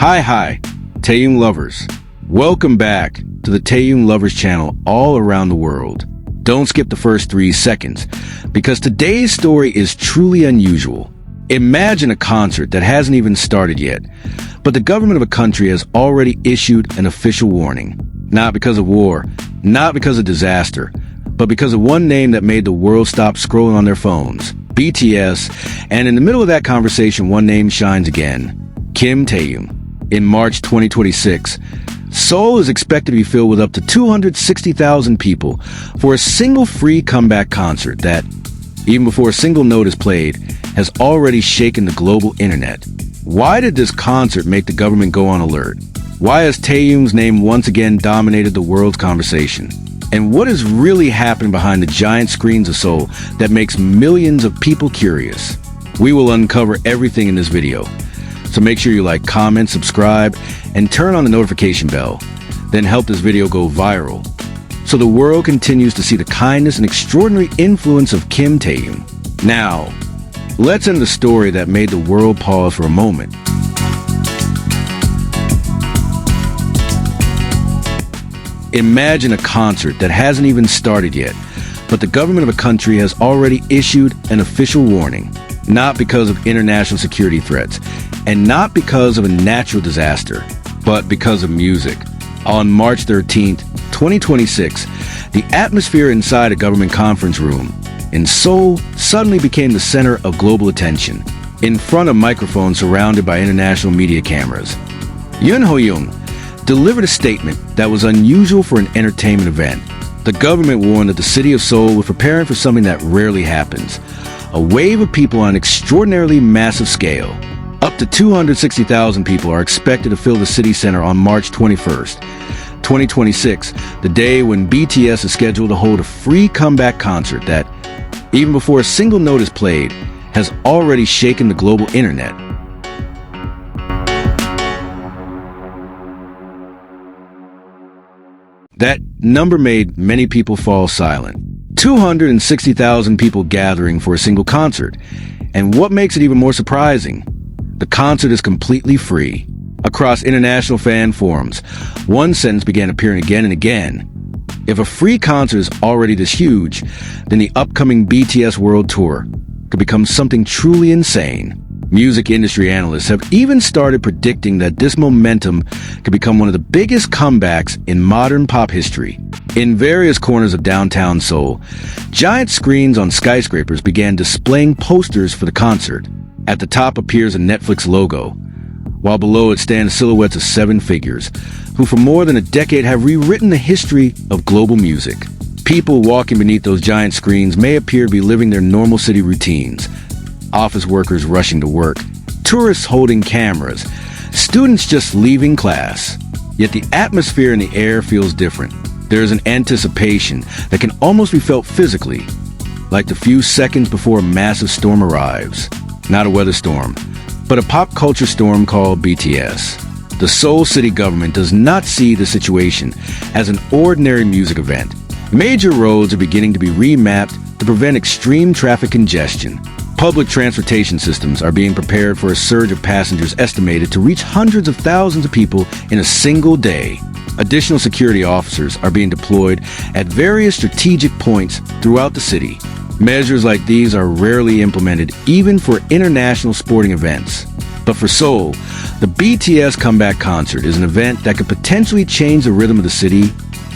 Hi, Taehyung lovers. Welcome back to the Taehyung Lovers channel all around the world. Don't skip the first 3 seconds, because today's story is truly unusual. Imagine a concert that hasn't even started yet, but the government of a country has already issued an official warning. Not because of war, not because of disaster, but because of one name that made the world stop scrolling on their phones, BTS, and in the middle of that conversation, one name shines again, Kim Taehyung. In March 2026, Seoul is expected to be filled with up to 260,000 people for a single free comeback concert that, even before a single note is played, has already shaken the global internet. Why did this concert make the government go on alert? Why has Taehyung's name once again dominated the world's conversation? And what is really happening behind the giant screens of Seoul that makes millions of people curious? We will uncover everything in this video. So make sure you like, comment, subscribe, and turn on the notification bell. Then help this video go viral, so the world continues to see the kindness and extraordinary influence of Kim Taehyung. Now, let's end the story that made the world pause for a moment. Imagine a concert that hasn't even started yet, but the government of a country has already issued an official warning. Not because of international security threats, and not because of a natural disaster, but because of music. On March 13th, 2026, the atmosphere inside a government conference room in Seoul suddenly became the center of global attention. In front of microphones surrounded by international media cameras, V-Taehyung delivered a statement that was unusual for an entertainment event. The government warned that the city of Seoul was preparing for something that rarely happens. A wave of people on an extraordinarily massive scale. Up to 260,000 people are expected to fill the city center on March 21st, 2026, the day when BTS is scheduled to hold a free comeback concert that, even before a single note is played, has already shaken the global internet. That number made many people fall silent. 260,000 people gathering for a single concert. And what makes it even more surprising, the concert is completely free. Across international fan forums, one sentence began appearing again and again. If a free concert is already this huge, then the upcoming BTS World Tour could become something truly insane. Music industry analysts have even started predicting that this momentum could become one of the biggest comebacks in modern pop history. In various corners of downtown Seoul, giant screens on skyscrapers began displaying posters for the concert. At the top appears a Netflix logo, while below it stand silhouettes of 7 figures, who for more than a decade have rewritten the history of global music. People walking beneath those giant screens may appear to be living their normal city routines. Office workers rushing to work, tourists holding cameras, students just leaving class. Yet the atmosphere in the air feels different. There is an anticipation that can almost be felt physically, like the few seconds before a massive storm arrives. Not a weather storm, but a pop culture storm called BTS. The Seoul city government does not see the situation as an ordinary music event. Major roads are beginning to be remapped to prevent extreme traffic congestion. Public transportation systems are being prepared for a surge of passengers estimated to reach hundreds of thousands of people in a single day. Additional security officers are being deployed at various strategic points throughout the city. Measures like these are rarely implemented even for international sporting events. But for Seoul, the BTS comeback concert is an event that could potentially change the rhythm of the city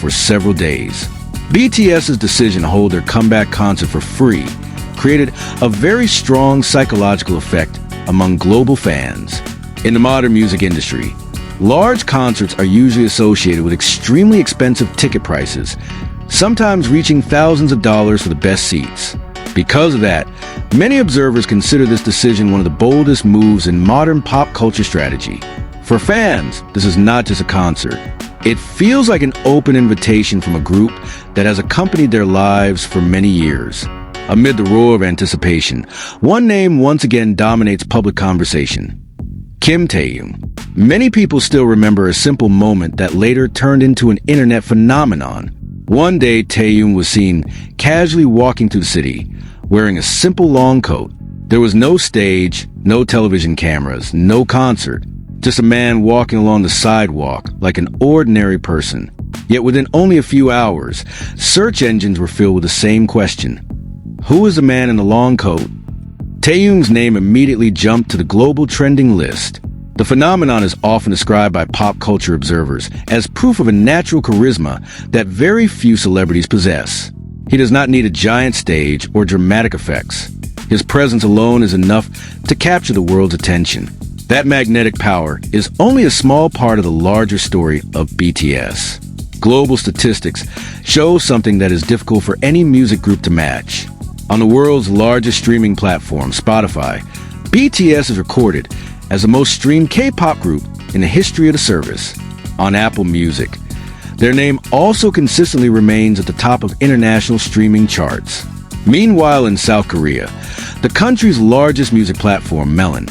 for several days. BTS's decision to hold their comeback concert for free created a very strong psychological effect among global fans. In the modern music industry, large concerts are usually associated with extremely expensive ticket prices, sometimes reaching thousands of dollars for the best seats. Because of that, many observers consider this decision one of the boldest moves in modern pop culture strategy. For fans, this is not just a concert. It feels like an open invitation from a group that has accompanied their lives for many years. Amid the roar of anticipation, one name once again dominates public conversation: Kim Taehyung. Many people still remember a simple moment that later turned into an internet phenomenon. One day, Taehyung was seen casually walking through the city, wearing a simple long coat. There was no stage, no television cameras, no concert. Just a man walking along the sidewalk like an ordinary person. Yet within only a few hours, search engines were filled with the same question. Who is the man in the long coat? Taehyung's name immediately jumped to the global trending list. The phenomenon is often described by pop culture observers as proof of a natural charisma that very few celebrities possess. He does not need a giant stage or dramatic effects. His presence alone is enough to capture the world's attention. That magnetic power is only a small part of the larger story of BTS. Global statistics show something that is difficult for any music group to match. On the world's largest streaming platform, Spotify, BTS is recorded as the most streamed K-pop group in the history of the service. On Apple Music, their name also consistently remains at the top of international streaming charts. Meanwhile, in South Korea, the country's largest music platform, Melon,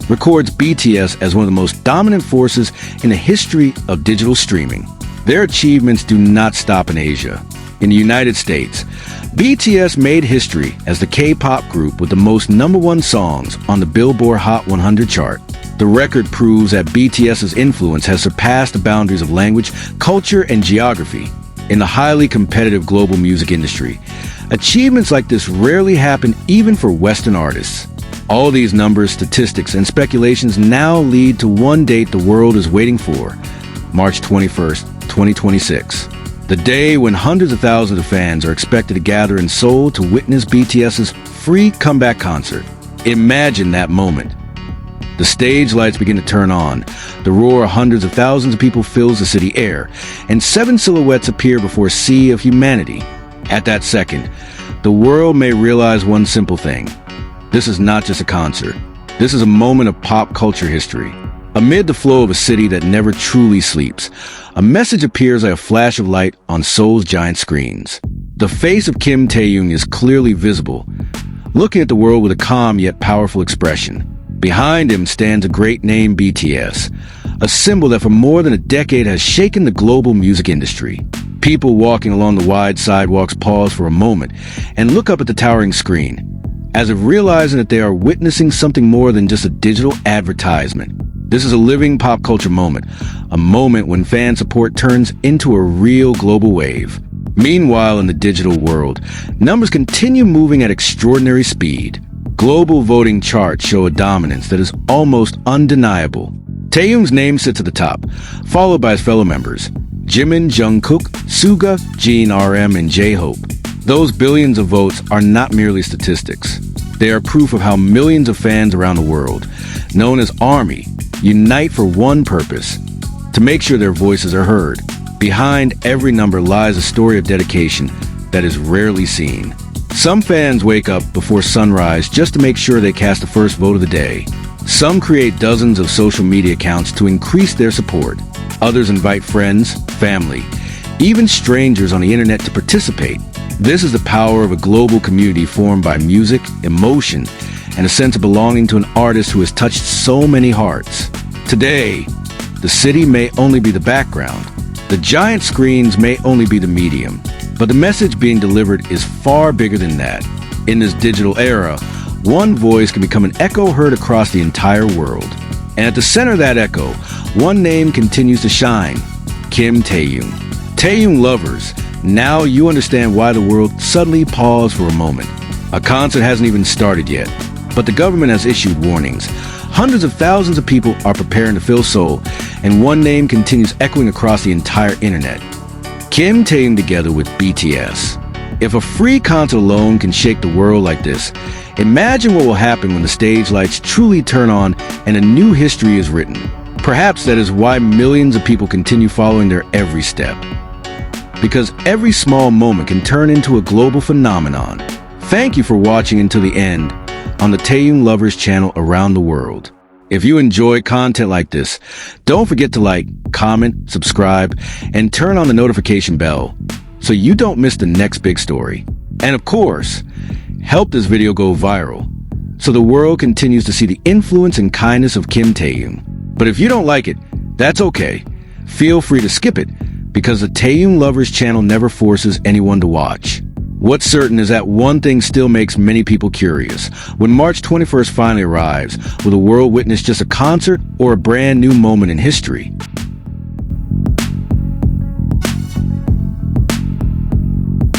records BTS as one of the most dominant forces in the history of digital streaming. Their achievements do not stop in Asia. In the United States, BTS made history as the K-pop group with the most #1 songs on the Billboard Hot 100 chart. The record proves that BTS's influence has surpassed the boundaries of language, culture, and geography. In the highly competitive global music industry, achievements like this rarely happen even for Western artists. All these numbers, statistics, and speculations now lead to one date the world is waiting for, March 21st, 2026. The day when hundreds of thousands of fans are expected to gather in Seoul to witness BTS's free comeback concert. Imagine that moment. The stage lights begin to turn on. The roar of hundreds of thousands of people fills the city air, and 7 silhouettes appear before a sea of humanity. At that second, the world may realize one simple thing. This is not just a concert. This is a moment of pop culture history. Amid the flow of a city that never truly sleeps, a message appears like a flash of light on Seoul's giant screens. The face of Kim Taehyung is clearly visible, looking at the world with a calm yet powerful expression. Behind him stands a great name, BTS, a symbol that for more than a decade has shaken the global music industry. People walking along the wide sidewalks pause for a moment and look up at the towering screen, as if realizing that they are witnessing something more than just a digital advertisement. This is a living pop culture moment, a moment when fan support turns into a real global wave. Meanwhile, in the digital world, numbers continue moving at extraordinary speed. Global voting charts show a dominance that is almost undeniable. Taehyung's name sits at the top, followed by his fellow members, Jimin, Jungkook, Suga, Jin, RM, and jhope. Those billions of votes are not merely statistics. They are proof of how millions of fans around the world, known as ARMY, unite for one purpose: to make sure their voices are heard. Behind every number lies a story of dedication that is rarely seen. Some fans wake up before sunrise just to make sure they cast the first vote of the day. Some create dozens of social media accounts to increase their support. Others invite friends, family, even strangers on the internet to participate. This is the power of a global community formed by music, emotion, and a sense of belonging to an artist who has touched so many hearts. Today, the city may only be the background. The giant screens may only be the medium. But the message being delivered is far bigger than that. In this digital era, one voice can become an echo heard across the entire world. And at the center of that echo, one name continues to shine: Kim Taehyung. Taehyung lovers, now you understand why the world suddenly paused for a moment. A concert hasn't even started yet, but the government has issued warnings. Hundreds of thousands of people are preparing to fill Seoul, and one name continues echoing across the entire internet: Kim Taehyung together with BTS. If a free concert alone can shake the world like this, imagine what will happen when the stage lights truly turn on and a new history is written. Perhaps that is why millions of people continue following their every step. Because every small moment can turn into a global phenomenon. Thank you for watching until the end on the Taehyung Lovers channel around the world. If you enjoy content like this, don't forget to like, comment, subscribe, and turn on the notification bell so you don't miss the next big story. And of course, help this video go viral so the world continues to see the influence and kindness of Kim Taehyung. But if you don't like it, that's okay. Feel free to skip it because the Taehyung Lovers channel never forces anyone to watch. What's certain is that one thing still makes many people curious. When March 21st finally arrives, will the world witness just a concert or a brand new moment in history?